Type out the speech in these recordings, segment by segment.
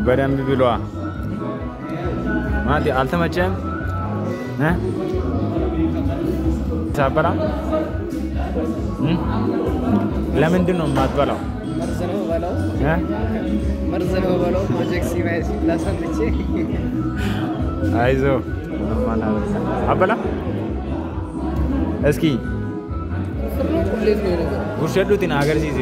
በደንብ ብሏ ማቲ አልተመቸም ሳበላ ለምንድን ነው የማትበላው መርዝ ነው በለው ፕሮጀክት ሲቫይስ ላሰንቼ አይዞ አበላ እስኪ ጉርሸዱትን አገር ሲዜ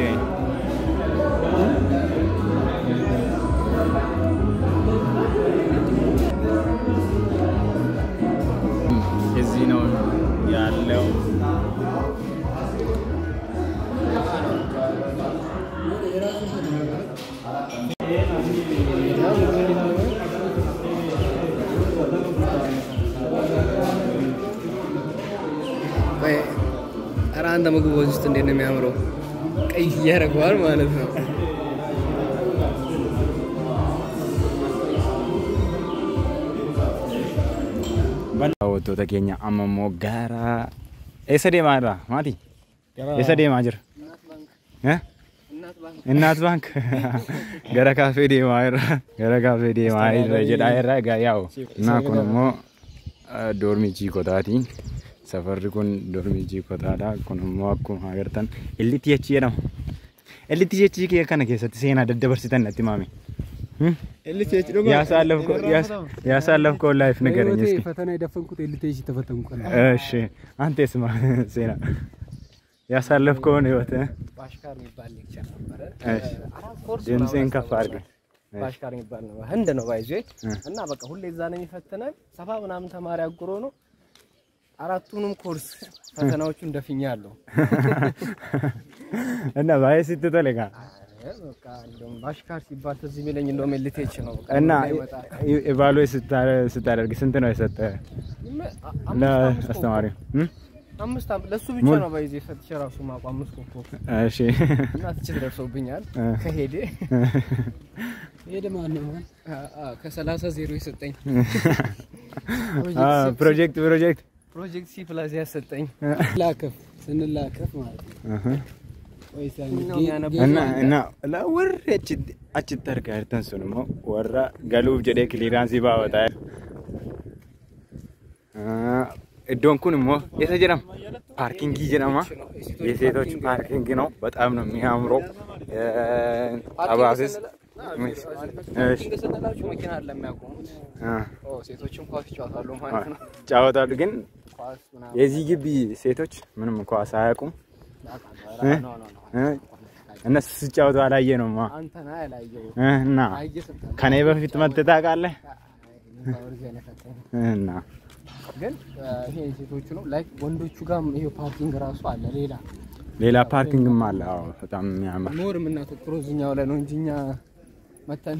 እዚህ ነው ያለው አንተ ምግብ ውስጥ እንዴት ነው የሚያምረው ቀይ ያረጋዋል ማለት ነው ወጥቶ ተገኛ አመሞ ጋራ ኤሰዴ ማራ ማቲ ኤሰዴ ማጅር እናት ባንክ ገራ ካፌ ዴ ማይራ ጀዳይራ ጋያው እና ኮኖሞ ዶርሚጂ ኮታቲ سفر كون دورميجي كوتادا كون موكم هاغرتن اللي تيجي يدم اللي تيجي كي كان كيسات سينا ددبرسيتن نتيمامي اللي تيجي دوغ يا سالفكو لايف نغرني اسكي فتنا يدفنكوت اللي تيجي تفتنكو እሺ አንተ ስማ ሴና يا سالفكو ነው ወተ ባሽካር የሚባል ሌክቸር ነበር ድምጼን ከፍ አድርገህ ባሽካር የሚባል ነው ህንድ ነው ባይዜ እና በቃ ሁሌ እዛ ነው የሚፈተነን ሰፋ ምናምን ተማሪ አጉሮ ነው አራቱንም ኮርስ ፈተናዎቹን ደፍኛለሁ እና ባይስ ተተለጋ በቃ እንደውም ባሽካር ሲባል ተዚህ ሚለኝ እንደውም ኤልቲኤች ነው እና ኢቫሉዌት ስታደርግ ስንት ነው የሰጠ ለአስተማሪው አምስት ለሱ ብቻ ነው ባይዜ ፈትሽ ራሱ ማቋም መስኮኮ እሺ እና ትችል ደርሶብኛል ከሄደ ማን ነው ከ30 0 ይሰጠኝ ፕሮጀክት ሲ ፕላስ ያሰጠኝ ላከፍ ስንላከፍ ማለት ነው እና ለወረች አጭተርካ ተንሱንሞ ወራ ጋሉብ ጀዴ ክሊራንስ ባወጣ እዶን ኩንሞ የተጀረም ፓርኪንግ ይጀራማ የሴቶች ፓርኪንግ ነው በጣም ነው የሚያምረው አባስስ እሺ እንደሰጠላችሁ መኪና አለ የሚያቆሙት ሴቶችም ኳስ ይጫወታሉ ማለት ነው ጫወታሉ ግን የዚህ ግቢ ሴቶች ምንም ኳስ አያውቁም እነሱ ሲጫወቱ አላየ ነውማ አንተና ያላየው እና ከኔ በፊት መጥተህ ታውቃለህ እና ግን ይሄ ሴቶቹ ነው ላይክ ወንዶቹ ጋር ይሄ ፓርኪንግ ራሱ አለ ሌላ ፓርኪንግም አለ አዎ በጣም የሚያምር ኖር ምናተክሮ ዝኛው ላይ ነው እንጂኛ መተን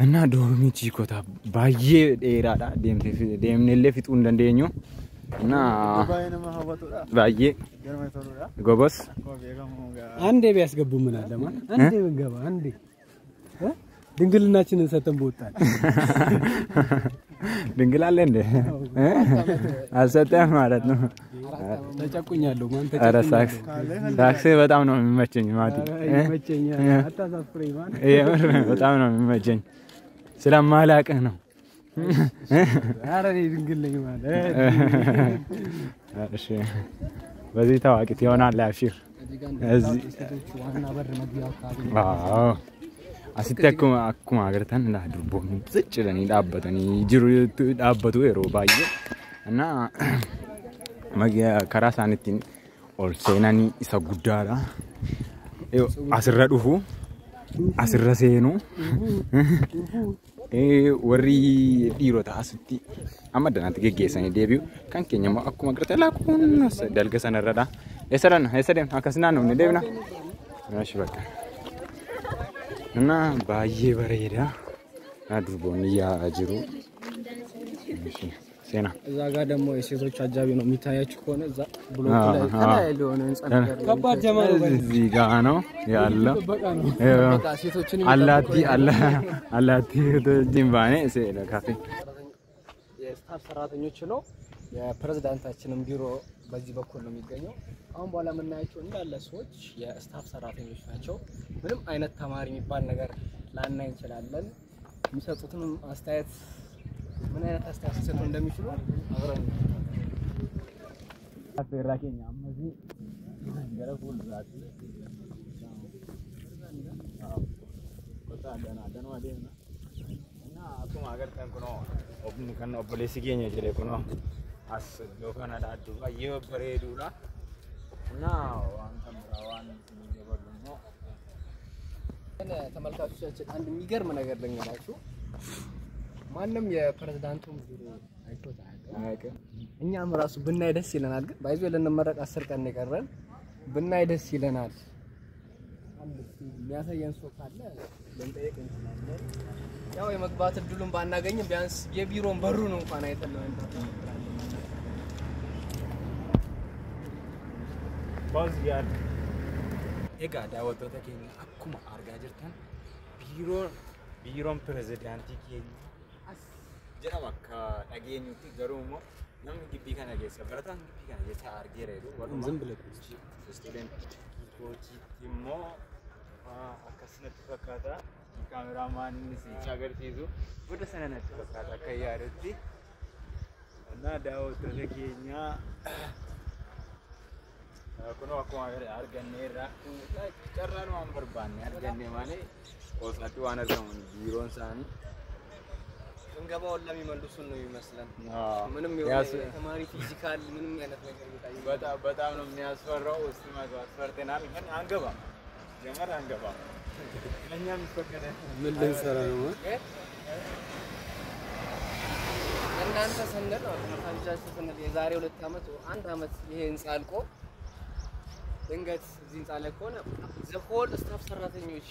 እና ዶርሚጂ ኮታ ባዬ ዴራዳ ደምነለ ፊቱ እንደንደኞ እና ባዬ ጎበስ አንዴ ቢያስገቡ ምን አለ ማለት አንዴ ብንገባ አንዴ ድንግልናችንን ሰተን ቦታል ድንግል አለ እንደ አልሰጠም ማለት ነው ተጨቁኛለሁ ማን ተጨቁኛለሁ ታክሲ በጣም ነው የሚመቸኝ ማቲ የሚመቸኝ አታሳፍረኝ ማለት በጣም ነው የሚመቸኝ ስለማላቀህ ነው አረ ድንግል ነኝ ማለት እሺ በዚህ ታዋቂ ይሆናል አፍሽር እዚህ ዋና በር መግቢያው ካቢ አዎ አሲተኩም አኩማ አገርተን እንዳድርቦም ጽጭለኒ ዳበተኒ ጅሩ ዳበቱ ኤሮ ባየ እና ማጊያ ከራሳንቲን ኦልሴናኒ ኢሳ ጉዳዳ አስረዱሁ አስረሴኑ ወሪ ዲሮታ አስቲ አመደናት ገገሰኒ ዴቢው ካንከኛማ አኩማ አገርተላ ኩን ደልገሰነ ረዳ የሰደን አከስና ነው ዴብና እሺ በቃ እና ባዬ በሬዳ አድርቦን ያጅሩ እሺ ሴና እዛ ጋር ደግሞ የሴቶች አጃቢ ነው የሚታያችሁ ከሆነ እዛ ብሎክ ላይ ከላይ ሊሆነ እንጸልይ ከባድ ጀማሩ እዚህ ጋር ነው ያለው በቃ ሴቶችን አላቲ ዲምባኔ ሴላ ካፌ የስታፍ ሰራተኞች ነው የፕሬዝዳንታችንን ቢሮ በዚህ በኩል ነው የሚገኘው አሁን በኋላ የምናያቸው እንዳለ ሰዎች የስታፍ ሰራተኞች ናቸው ምንም አይነት ተማሪ የሚባል ነገር ላናይ እንችላለን የሚሰጡትንም አስተያየት ምን አይነት አስተያየት ሊሰጡ እንደሚችሉ አብረን አፈራከኛ አመዚ ገረፉል ዛት ደና ዋዴና እና አኩማ አገርተን ኩኖ ኦብኒ ከነ ኦቦሌሲ ጌኛ ጀለ ኩኖ አስ ሎካና ዳዱ ባየ በሬዱላ እና ዋንተም ራዋን ይገበሉሞ እኔ ተመልካቾቻችን አንድ የሚገርም ነገር ልንገራችሁ ማንንም የፕሬዝዳንቱን ቪዲዮ አይቶት አያውቅም እኛም ራሱ ብናይ ደስ ይለናል ግን ባይዞ ለነመረቅ 10 ቀን ይቀርራል ብናይ ደስ ይለናል አንድ የሚያሳየን ሰው ካለ ለንጠይቅ እንችላለን ያው የመግባት እድሉን ባናገኝም ቢያንስ የቢሮን በሩን እንኳን አይተነው ባዝ ያር ኤጋ ዳወቶታ ኬኛ አኩማ አርጋ ጅርተን ቢሮን ፕሬዝዳንት ኬኛ አስ ጀራማካ ዳጌኙቲ ገሩሞ nam gibbi kana geessa barataan gibbi kana geessa argeereedu walum student coach immo akkasnatti fakkaata cameraman inni si agarsiisu goda sanatti fakkaata akka yaadutti እና daawwattoota keenya kuno akkuma arganneerra carraan waan barbaanne arganne malee qoosatti waan argamu biiroon isaanii እንገባው ለሚመልሱን ነው ይመስላል ምንም ተማሪ ፊዚካል ምንም አይነት ነገር ይጣይ በጣም ነው የሚያስፈራው እስቲ ማግባት ፈርተናል ግን አንገባም ጀመር አንገባም ለኛም ይፈቀደ ምን ልንሰራ ነው እናንተ ሰንደል ተመልካቾቻችን ሰንደል የዛሬ 2 አመት 1 አመት ይሄ ህንጻ አልቆ ድንገት እዚህ ህንጻ ላይ ሆነ ዘሆል ስታፍ ሰራተኞች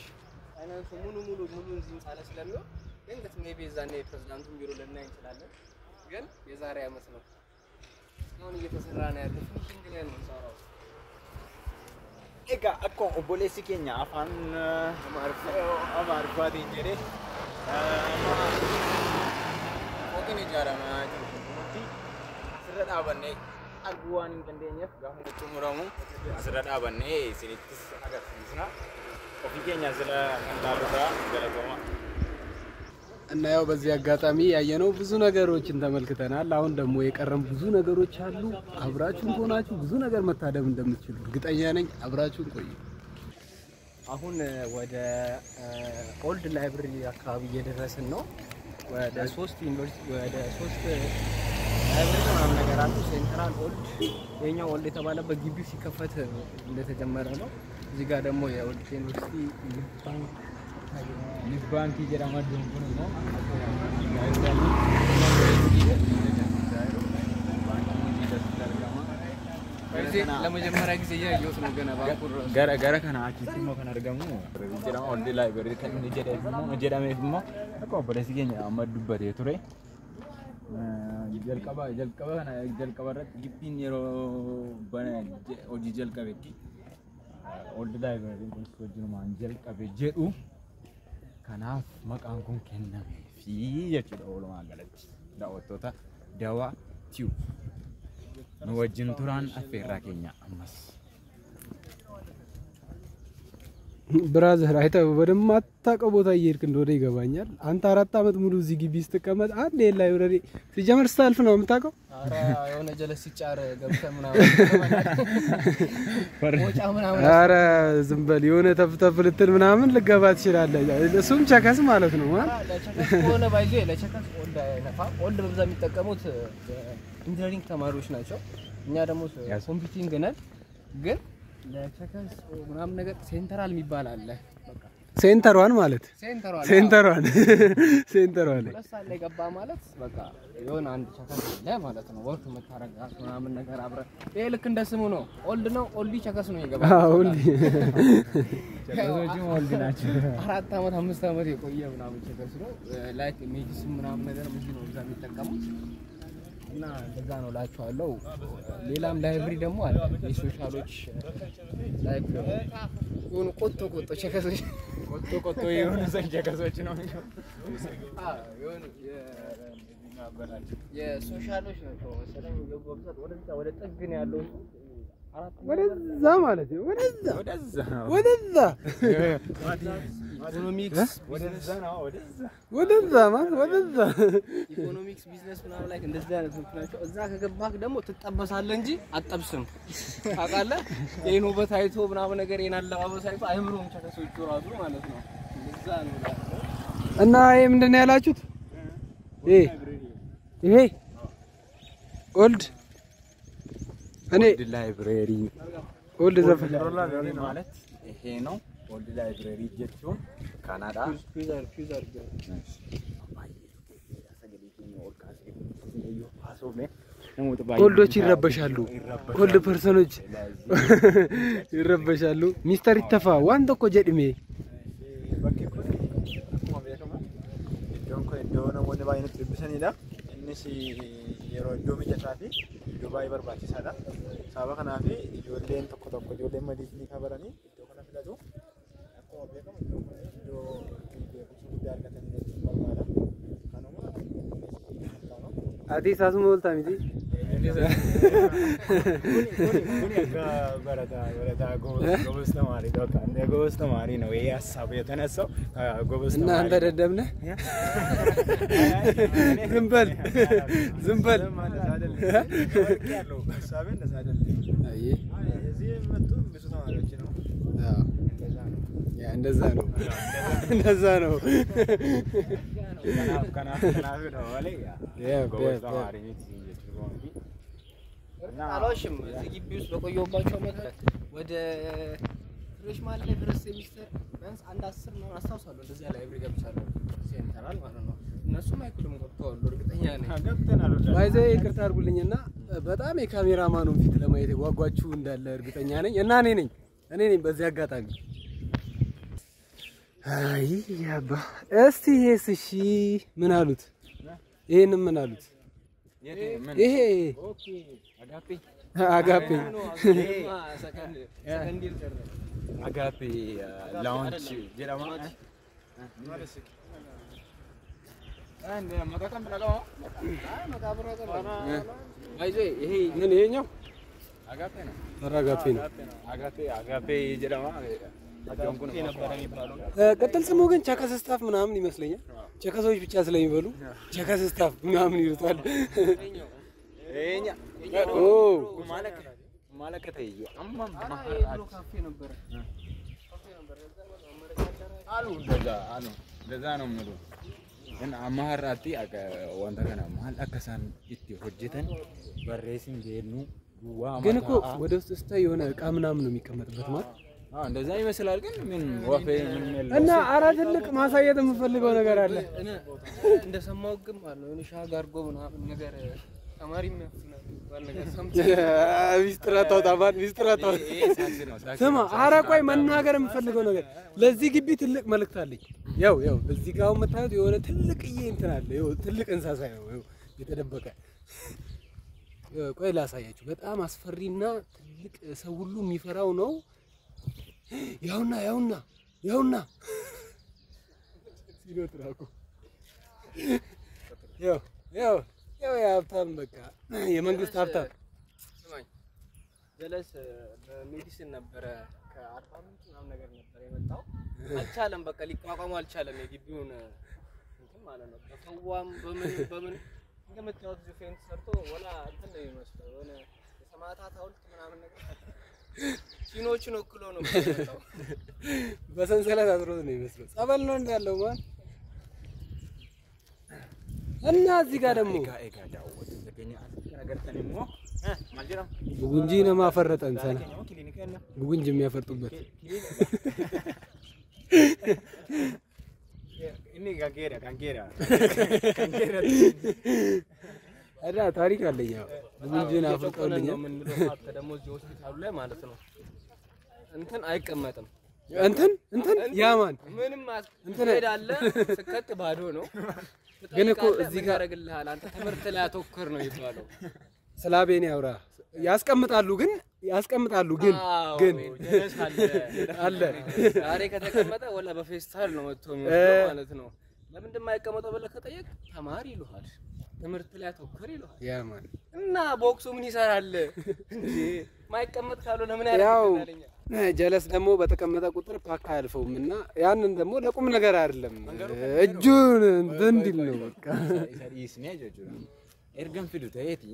ፋይናንሱ ሙሉ እዚህ ህንጻ ላይ ስለሚሆን ድንገት ሜቢ ዛኔ ፕሬዝዳንቱን ቢሮ ልናይ እንችላለን ግን የዛሬ አመት ነው አሁን እየተሰራ ነው ያለው ፊኒሺንግ ላይ ነው ሰራው ኤጋ አኮ ኦቦሌሲ ኬኛ አፋን አማርፋት እንጀሬ ኦኬ ጃራማ ጅሩቲ ስረዳ በኔ አግዋን እንደኛፍ ጋር ተሙራሙ ስረዳ በኔ ሲኒትስ አገርሲስና ኦፊ ኬኛ ስለ አንዳሩዳ ገለጎማ እና ያው በዚህ አጋጣሚ ያየነው ብዙ ነገሮችን ተመልክተናል አሁን ደግሞ የቀረም ብዙ ነገሮች አሉ አብራችሁን ሆናችሁ ብዙ ነገር መታደም እንደምትችሉ እርግጠኛ ነኝ አብራችሁን ቆዩ አሁን ወደ ኦልድ ላይብረሪ አካባቢ እየደረስን ነው ወደ 3 ዩኒቨርሲቲ ወደ 3 ላይብረሪ ምናምን ነገር አሉ ሴንትራል ኦልድ የኛው ኦልድ የተባለበት ግቢው ሲከፈት እንደተጀመረ ነው እዚህ ጋር ደግሞ የኦልድ ዩኒቨርሲቲ ባንክ ይጀራማ ደንኩን ነው ለመጀመሪያ ጊዜ ያየሁት ነው ገና ባንኩር ገረ ከና አቺቲሞ ከና አርጋሙ ጀራማ ኦልድ ላይብረሪ ከን ጀዳሜፍሞ አቆ በለሲገኛ አመዱበት የቱሬ ጀልቀባ ረት ግቢን የሮ በነ ኦጂ ጀልቀበቲ ኦልድ ላይብረሪ ኩን ወጅኑ ማን ጀልቀበ ጀዱ kanaaf maqaan kun kenname fi jechuudha walumaa galatti daawwattoota dawaa tiyu nu wajjin turaan affeerraa keenya ammas ብራዘር አይተው ወደማታውቀው ቦታ እየሄድክ እንደሆነ ይገባኛል አንተ 4 አመት ሙሉ እዚህ ግቢ ውስጥ ተቀመጥ አንድ ላይብረሪ ሲጀመር ስታልፍ ነው የምታውቀው አራ የሆነ ጀለስ ሲጫር ገብተህ ምናምን ወጫ ምናምን አራ ዝም በል የሆነ ተፍተፍ ልትል ምናምን ልገባ ትችላለህ እሱም ቸከስ ማለት ነው ለቸከስ ሆነ ባይዘ ለቸከስ ኦልድ አይነፋ ኦልድ በብዛት የሚጠቀሙት ኢንጂነሪንግ ተማሪዎች ናቸው እኛ ደግሞ ኮምፒውቲንግ ነን ግን ለቸከስ ምናምን ነገር ሴንትራል የሚባል አለ በቃ ሴንተሯን ማለት ሴንተሯን ለሳለ ገባ ማለት በቃ የሆነ አንድ ቸከስ አለ ማለት ነው ወርክ መታረጋት ምናምን ነገር አብረ ይሄ ልክ እንደ ስሙ ነው ኦልድ ነው ኦልዲ ቸከስ ነው ይገባ ኦልዲ ቸከሶቹ ኦልዲ ናቸው 4 አመት 5 አመት የቆየ ምናምን ቸከስ ነው ላይክ ሜዲሲን ምናምን ነገር ምን ነው እዛ የሚጠቀሙት እና ለዛ ነው ላችኋለሁ ሌላም ላይብረሪ ደግሞ አለ የሶሻሎች ላይብረሪ ሆኖ ቆጦ ቸከሶች ቆጦ የሆነ ቸከሶች ነው የሆነ የሶሻሎች ነው መሰለኝ በብዛት ወደ ጥግ ነው ያለው ወደዛ ማለት ነው ወደዛ ኢኮኖሚክስ ወደዛ ማለት ወደዛ ኢኮኖሚክስ ቢዝነስ ምናምን ላይ እንደዚህ አይነት ናቸው። እዛ ከገባህ ደግሞ ትጠበሳለህ እንጂ አትጠብስም። ታውቃለህ? ይሄን ውበት አይቶ ምናምን ነገር ይሄን አለባበስ አይቶ አይምሮም ተከሶቹ ራሱ ማለት ነው። እዛ ነው እና ይሄ ምንድነው ያላችሁት? ይሄ ኦልድ እኔ ላይብረሪ ኦልድ ዘፈን ማለት ይሄ ነው። ኦልድ ላይብረሪ ጀቹን ካናዳ ኦልዶች ይረበሻሉ። ኦልድ ፐርሰኖች ይረበሻሉ። ሚስተር ይተፋ ዋንተ እኮ ጀድሜ yeroo mijataa fi iddoo baay'ee barbaachisaadha. Sababa kanaaf ijoolleen tokko ijoolleen madiisni kabaranii iddoo kana filatu. Akkuma beekamu iddoo beekumsa guddaa argatanii jechuun barbaada. Kanuma ati saasuma ooltaa miti? Kuni akka barataa gobees tamaarii tokko gobees tamaarii ነው ይሄ ሀሳብ የተነሳው ጎበዝ ተማሪ እና አንተ ደደብ ነህ? ዝም በል ያለው ሀሳብ እንደዛ አይደለም። አይ እዚህ መጥቶ ብዙ ተማሪዎች ነው። አዎ እንደዛ ነው ከናፍ ነው አለ ያ ጎበዝ ተማሪ ነው። አላሽም እዚህ ግቢ ውስጥ በቆየሁባቸው አመታት ወደ ፍሬሽማን ላይ ድረስ ሴሚስተር ቢያንስ አንድ 10 ነው አስታውሳለሁ። እንደዚህ ላይብረሪ ገብቻለሁ ሴንተራል ማለት ነው። እነሱም አይኩልም ገብተዋል እርግጠኛ ነኝ። ገብተናል። ባይዘ ይቅርታ አድርጉልኝና በጣም የካሜራማኑን ፊት ለማየት ጓጓችሁ እንዳለ እርግጠኛ ነኝ እና እኔ ነኝ በዚህ አጋጣሚ። አይ ያባ እስቲ ይሄስ እሺ ምን አሉት? ይሄንን ምን አሉት? ይሄ ኦኬ አጋፔ አጋፔ ላውንች ጀራማ አንድ መካከም ብላው መቃብር አቀባ አይዞ ይሄ ምን ይሄኛው አጋፔ ነው። አጋፔ ጀራማ አጋንኩ ነው የሚባለው። ቅጥል ስሙ ግን ቸከስ ስታፍ ምናምን ይመስለኛል። ቸከሶች ብቻ ስለሚበሉ ቸከስ ስታፍ ምናምን ይሉታል። እኛ ኦ ማለከተ ይዩ አማ ካፌ ነበር አሉ እንደዛ ነው የሚሉ ግን አማራቲ ወንተ ከና ማል አከሳን እቲ ሆጀተን በሬሲን ጀኑ ግን እኮ ወደ ውስጥ ስታይ የሆነ እቃ ምናምን ነው የሚቀመጥበት ማለት እንደዛ ይመስላል። ግን ምን ወፌ ምን የለም እና አራ ትልቅ ማሳየት የምፈልገው ነገር አለ እንደሰማው ግን ማለት ነው እኔ ሻጋርጎ ምናምን ነገር ተማሪ የሚያፍናል ባለገ ሰምቼ ሚስጥራታው ታባን ሚስጥራታው ስማ አራ ቆይ መናገር የምፈልገው ነገር ለዚህ ግቢ ትልቅ መልእክት አለኝ። ያው እዚህ ጋር መታየት የሆነ ትልቅዬ እንትን አለ። ያው ትልቅ እንሳሳ ነው የተደበቀ። ቆይ ላሳያችሁ። በጣም አስፈሪና ትልቅ ሰው ሁሉ የሚፈራው ነው። ያውና ሲኖትራኩ ያው የሀብታም በቃ የመንግስት ሀብታም ስማኝ ጀለስ በሜዲሲን ነበረ ከ40 ምናምን ነገር ነበር የመጣው። አልቻለም በቃ ሊቋቋሙ አልቻለም። የግቢውን እንትን ማለት ነው በፈዋም በምን እንደምታዩት ጁፌንት ሰርቶ ወላ እንትን ነው የሚመስለው የሆነ የሰማዕታት ሐውልት ምናምን ነገር ሲኖችን ወክሎ ነው የሚመጣው። በሰንሰለት አስሮት ነው የሚመስለው። ጸበል ነው እንዳለው ማን እና እዚህ ጋር ደግሞ ጉንጂ ነው ማፈረጠን ሰና ጉንጂ የሚያፈርጡበት እኔ ጋንጌራ አዳ ታሪክ አለኝ። ጉንጂን አፈርጠውልኝ ምን ብለው ሀብተ ደግሞ እዚህ ሆስፒታሉ ላይ ማለት ነው እንትን አይቀመጥም። እንትን ያማን ምንም እንትን ሄዳለ ስከት ባዶ ነው። ግን እኮ እዚህ ጋር ያደርግልሃል አንተ ትምህርት ላይ አተኩር ነው ይባላል። ስላቤን ያውራ ያስቀምጣሉ ግን አለ ዛሬ ከተቀመጠ ወላ በፌስታል ነው መጥቶ የሚወስደው ማለት ነው። ለምን እንደማይቀመጠው ብለህ ከጠየቅ ተማሪ ይሉሃል፣ ትምህርት ላይ አተኩር ይሉሃል። ያማን እና ቦክሱ ምን ይሰራል እንዴ? ማይቀመጥ ካለው ለምን ያደርጋል? ጀለስ ደግሞ በተቀመጠ ቁጥር ፓካ አያልፈውምና ያንን ደግሞ ለቁም ነገር አይደለም እጁን እንዲል ነው በቃ ይስኔ ጀጁ ኤርገን ፊዱ ተየቲ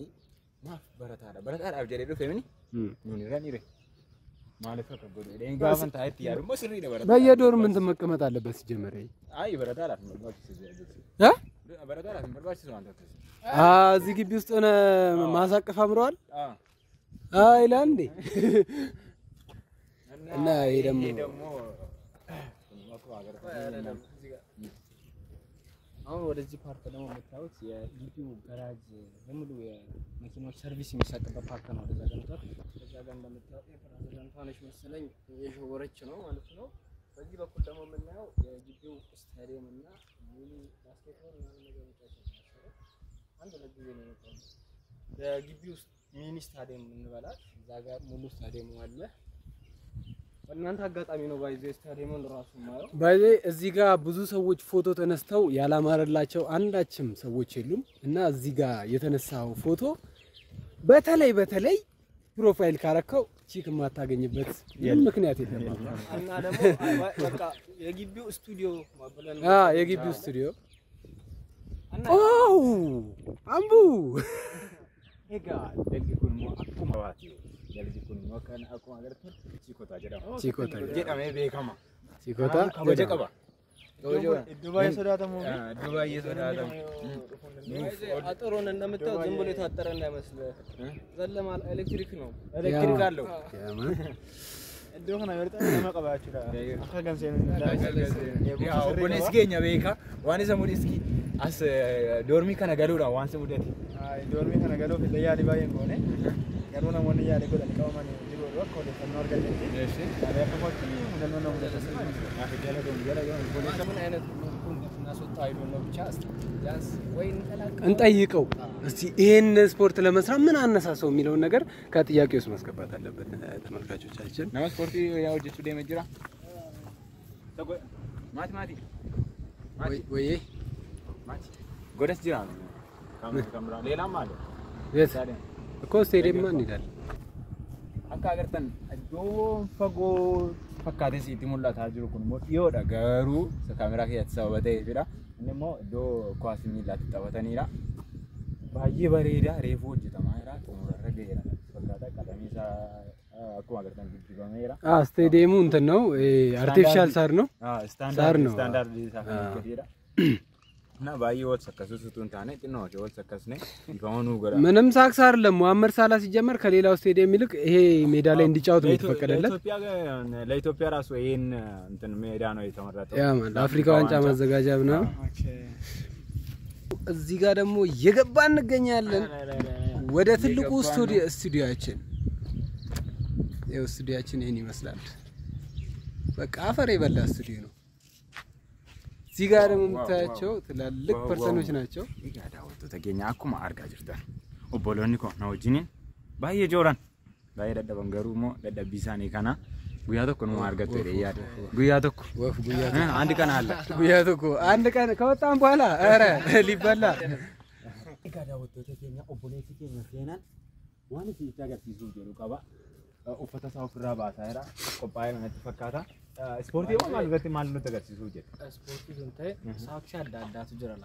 ማፍ በረታዳ አብጀሬ ዶ ፈሚኒ ምን ይራኒሬ ማለት ከበደ ደን ጋፈን ታይት ያርሞ ስሪ ነው በረታ በየዶር ምን ተመቀመጥ አለበት ሲጀመር አይ በረታዳ ነው በረታዳ ነው እዚህ ግቢ ውስጥ ሆነ ማሳቀፍ አምረዋል አይላንዴ እና ይሄ ደግሞ አሁን ወደዚህ ፓርክ ደግሞ የምታዩት የግቢው ጋራጅ በሙሉ የመኪናዎች ሰርቪስ የሚሰጥበት ፓርክ ነው። ወደዛ ጋር እንደምታዩት የፕሬዝዳንት ሆነች መሰለኝ የሾወረች ነው ማለት ነው። በዚህ በኩል ደግሞ የምናየው የግቢው ስታዲየም እና ሚኒ ባስኬትቦል እና ነገር ነው። አንድ ለጊዜ ነው የመጣው የግቢው ሚኒ ስታዲየም እንበላት እዛ ጋር ሙሉ ስታዲየም አለ። እናንተ አጋጣሚ ነው ባይዘ ስታዲየሙን ራሱ ማየው ባይዘ እዚህ ጋር ብዙ ሰዎች ፎቶ ተነስተው ያላማረላቸው አንዳችም ሰዎች የሉም እና እዚህ ጋር የተነሳው ፎቶ በተለይ ፕሮፋይል ካረከው ቺክ ማታገኝበት ምክንያት የለም እና ደግሞ በቃ የግቢው ስቱዲዮ ማብለን የግቢው ስቱዲዮ አምቡ ሄጋ ለልኩን ሞ አቁማዋት ለልኩን ሞ ከነ አቁማ ገርተ ቺኮታ ጀዳሜ ቤከማ ቺኮታ ከበጀ ቀባ ዱባይ ሶዳተሙ ዱባይ ሶዳተሙ አጥሩን እንደምታው ዝም ብሎ የታጠረ እንዳይመስል ዘለማል ኤሌክትሪክ ነው ኤሌክትሪክ አለው እንደሆነ ወርጣ ለማቀባችሁ አከገንሰን ያው ቦኔስጌኛ ቤካ ዋኔ ሰሙዲ እስኪ as dormi kana galudha waan sumudati dormi kana galo fidayali bayen gone garuna monni yali godan qawmani dibo rokko de tanor galle eshi ya kamoti mudal no mudal gala ቦኔ ከምን አይነት እናስወጣ አይዶ ነው ብቻ ያንስ ወይ እንጠይቀው እስቲ ይሄን ስፖርት ለመስራት ምን አነሳሰው የሚለውን ነገር ከጥያቄ ውስጥ ማስገባት አለበት ተመልካቾቻችን ነው ስፖርት ያው ጅቱ ደመጅራ ማቲ ወይ ጎደስ ጅራ ነው ካሜራ ሌላም አለ የት እኮ ስቴዲየም ማን ይላል አካ አገርተን ዶ ፈጎ ፈካቴ ሲቲ ሙላታ ጅሩ ኩን ሞ ይወዳ ጋሩ ካሜራ ከያተሰበተ ይብራ እነሞ ዶ ኳስ ሚላት ተጣወተኒራ ባይ በሬዳ ሬፎ ጅተማራ ጦር ረገየራ ፈካታ ቀደሚሳ አኩ አገርተን ጅቱ በሜራ ስቴዲየሙ እንትን ነው አርቲፊሻል ሳር ነው ስታንዳርድ ሳፋ ይገዲራ እና ባይወት ሰከሱቱን ታነ ጥኖ ወት ሰከስነ ይፈሆኑ ገራ ምንም ሳክስ አይደለም ሙአመር ሳላ ሲጀመር ከሌላው ስቴዲየም ይልቅ ይሄ ሜዳ ላይ እንዲጫወት ነው የተፈቀደለት ለኢትዮጵያ ራሱ ይሄን እንትን ሜዳ ነው የተመረጠው ያ ማለት አፍሪካ ዋንጫ ማዘጋጃ ነው እዚህ ጋር ደግሞ የገባ እንገኛለን ወደ ትልቁ ስቱዲዮአችን ያው ስቱዲዮአችን ይሄን ይመስላል በቃ አፈር የበላ ስቱዲዮ ነው እዚህ ጋር ደግሞ የምታያቸው ትላልቅ ፐርሰኖች ናቸው ይጋዳውቶ ተገኛ አኩማ አርጋ ጅርታ ኦቦሎኒ ኮ ነው ጂኒን ባየ ጆራን ባየ ደደበንገሩሞ ደደቢሳኔ ካና ጉያቶኮ ነው አርጋቶ ይያድ ጉያቶኮ ወፍ ጉያቶ አንድ ቀን አለ ጉያቶኮ አንድ ቀን ከወጣን በኋላ አረ ሊበላ ይጋዳውቶ ተገኛ ኦቦሎኒ ተገኛ ሴናን ዋን ሲታጋ ሲዙ ጀሩ ቀባ ኡፈታ ሳውፍራ ባታራ ቆባይ ማለት ፈካታ ስፖርት ይወ ማለት ማለት ነው ተገርሲሱ ጀት ስፖርት እንታይ ሳክሲ አዳዳቱ ጅራላ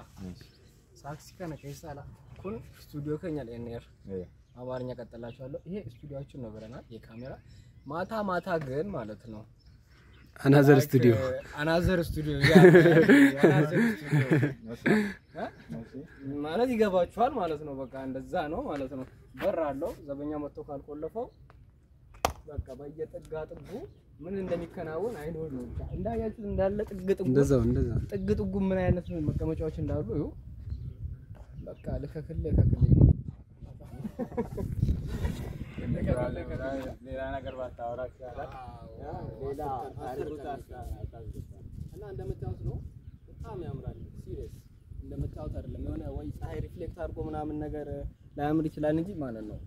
ሳክሲ ከነ ከይሳላ ኩን ስቱዲዮ ከኛል ኤንኤር አማርኛ ቀጠላችኋለሁ ይሄ ስቱዲዮአችን ነው ብለናል የካሜራ ማታ ግን ማለት ነው አናዘር ስቱዲዮ ማለት ይገባችኋል ማለት ነው በቃ እንደዛ ነው ማለት ነው በር አለው ዘበኛ መጥቶ ካልቆለፈው በቃ በየጥጋ ጥጉ ምን እንደሚከናወን አይኖር ነው እንዳያችሁ እንዳለ ጥግ እንደዛው ጥግ ጥጉ ምን አይነት መቀመጫዎች እንዳሉ ይኸው በቃ ለከከለ ሌላ ነገር ባታወራ ይችላል ሌላ ታሪኩታ እና እንደምታዩት ነው በጣም ያምራል ሲሪየስ እንደምታዩት አይደለም የሆነ ወይ ፀሐይ ሪፍሌክት አድርጎ ምናምን ነገር ላያምር ይችላል እንጂ ማለት ነው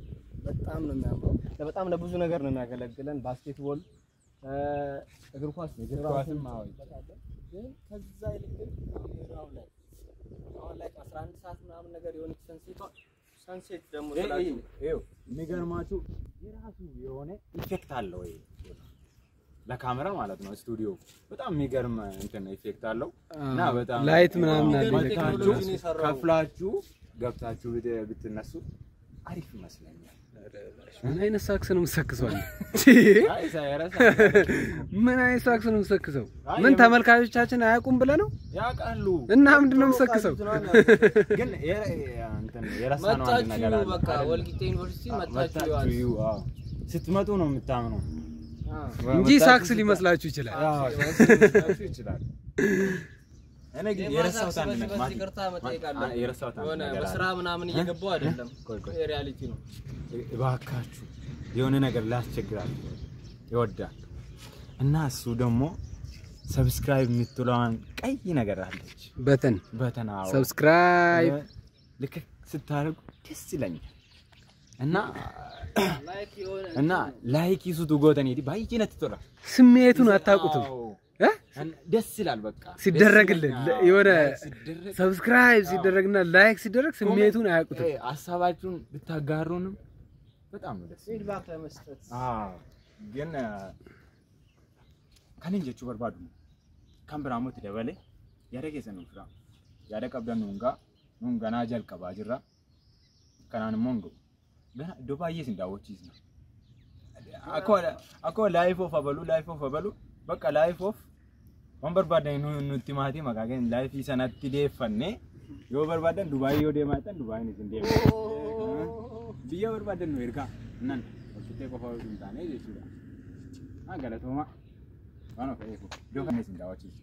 በጣም ነው የሚያምረው በጣም ለብዙ ነገር ነው የሚያገለግለን ባስኬትቦል እግር ኳስ ራስን ማወቅ ግን ከዛ ይልቅ አሁን ላይ 11 ሰዓት ምናምን ነገር የሆነ ሰንሴት ደግሞ ይሄው የሚገርማችሁ የራሱ የሆነ ኢፌክት አለው ለካሜራ ማለት ነው ስቱዲዮ በጣም የሚገርም እንትን ኢፌክት አለው እና በጣም ላይት ምናምን አለ መታችሁ ከፍላችሁ ገብታችሁ ብትነሱ አሪፍ ይመስለኛል። ምን አይነት ሳክስ ነው የምትሰክሰው? ምን አይነት ሳክስ ነው የምትሰክሰው? ምን ተመልካቾቻችን አያውቁም ብለህ ነው? ያውቃሉ እና ምንድን ነው የምትሰክሰው? ግን እንትን የረሳነው አንድ ነገር አለ። በቃ ወልቂጤ ዩኒቨርሲቲ መጣችሁ ስትመጡ ነው የምታምነው እንጂ ሳክስ ሊመስላችሁ ይችላል። ይችላል። እኔ ግን የረሳሁት አንድ ነገር ማለት ይቅርታ መጠየቃለሁ። የረሳሁት አንድ ነገር በስራ ምናምን እየገባው አይደለም። ሪያሊቲ ነው። እባካችሁ የሆነ ነገር ላስቸግራችሁ ይወዳል እና እሱ ደግሞ ሰብስክራይብ የምትለዋን ቀይ ነገር አለች በተን ሰብስክራይብ ልክ ስታደርጉ ደስ ይለኛል እና ላይክ ይሱቱ ጎተን ይዲ ባይጂነት ተራ ስሜቱን አታውቁትም ደስ ይላል። በቃ ሲደረግልን የሆነ ሰብስክራይብ ሲደረግና ላይክ ሲደረግ ስሜቱን አያውቁትም። ሐሳባችሁን ብታጋሩንም በጣም ደስ ፊድባክ ለመስጠት ግን ከንጀቹ በርባዱ ካምብራሞት ደበለ ያደገሰን ፍራ ያደቀብደኑንጋ ኑንጋና ጀልቀባ ጅራ ከናን ሞንዶ ገና ዱባይስ እንዳወጪስ ነው አኮ ላይፍ ኦፍ አበሉ በቃ ላይፍ ኦፍ ወንበርባደን ኑቲ ማቲ መጋገን ላይፍ ይሰናት ደፈኔ ዮ በርባደን ዱባይ ዮ ደማጠን ዱባይ ነው እንዴ ቢያ በርባደን ነው ይርካ እናን ወጥቴ ቆፋው ዱንታኔ ይችላል አገለቶማ ዋና ፈይኩ ዶካኔስ እንዳወጪስ